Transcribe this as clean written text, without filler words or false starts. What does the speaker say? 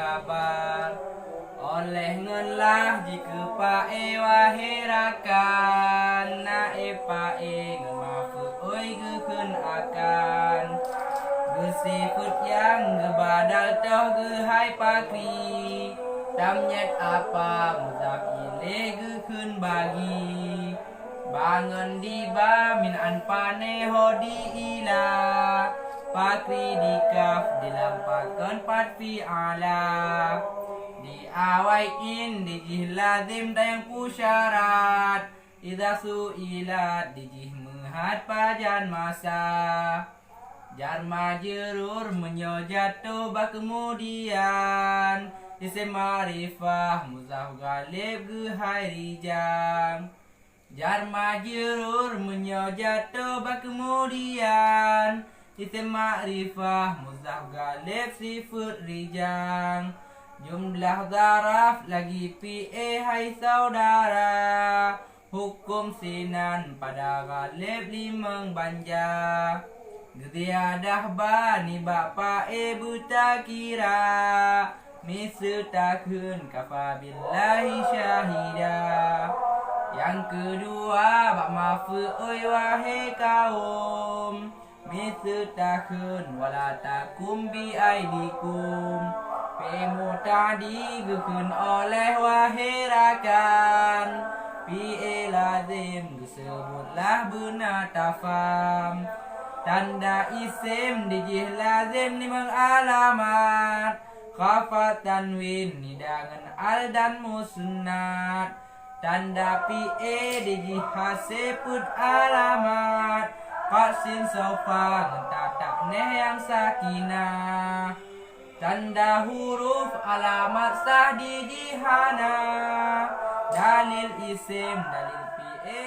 kabar. Oleh ngenlah jika pae wahirakan, nae pae ngen mafu oi gekeun akan. Gesifut yang gebadal toh gehai pakri, tamnyet apa muzaf ile gekeun bagi. Bangun diba min anpane hodi ila, pakri dikaf dilampakan patfi ala. Di awai in dijih lazim dayang pusyarat, idza su'ilat dijih mehat pajan masa. Jar majrur menyo jatuh ba kemudian, isim ma'rifah muzaf galib gehai rijang. Jar majrur menyo jatuh ba kemudian, isim ma'rifah muzaf galib sifat rijang. Jumlah zaraf lagi PA hai saudara, hukum sinan pada galib limang banja. Gediadah bani bapa buta kira, misutakeun kafa billahi syahida. Yang kedua bak mafu oi wahai kaum, misutakeun wala takum bi aidikum. Pemu tadi gekeun oleh wahai rakan, PA lazim disebutlah beuna tafam. Tanda isim dijih lazim limang alamat, khafat tanwin nidangan al dan musnad. Tanda PA dijih haseput alamat, qasin sofa ngentatak neh yang sakinah. Tanda huruf alamat sah dijihana, dalil isim dalil PA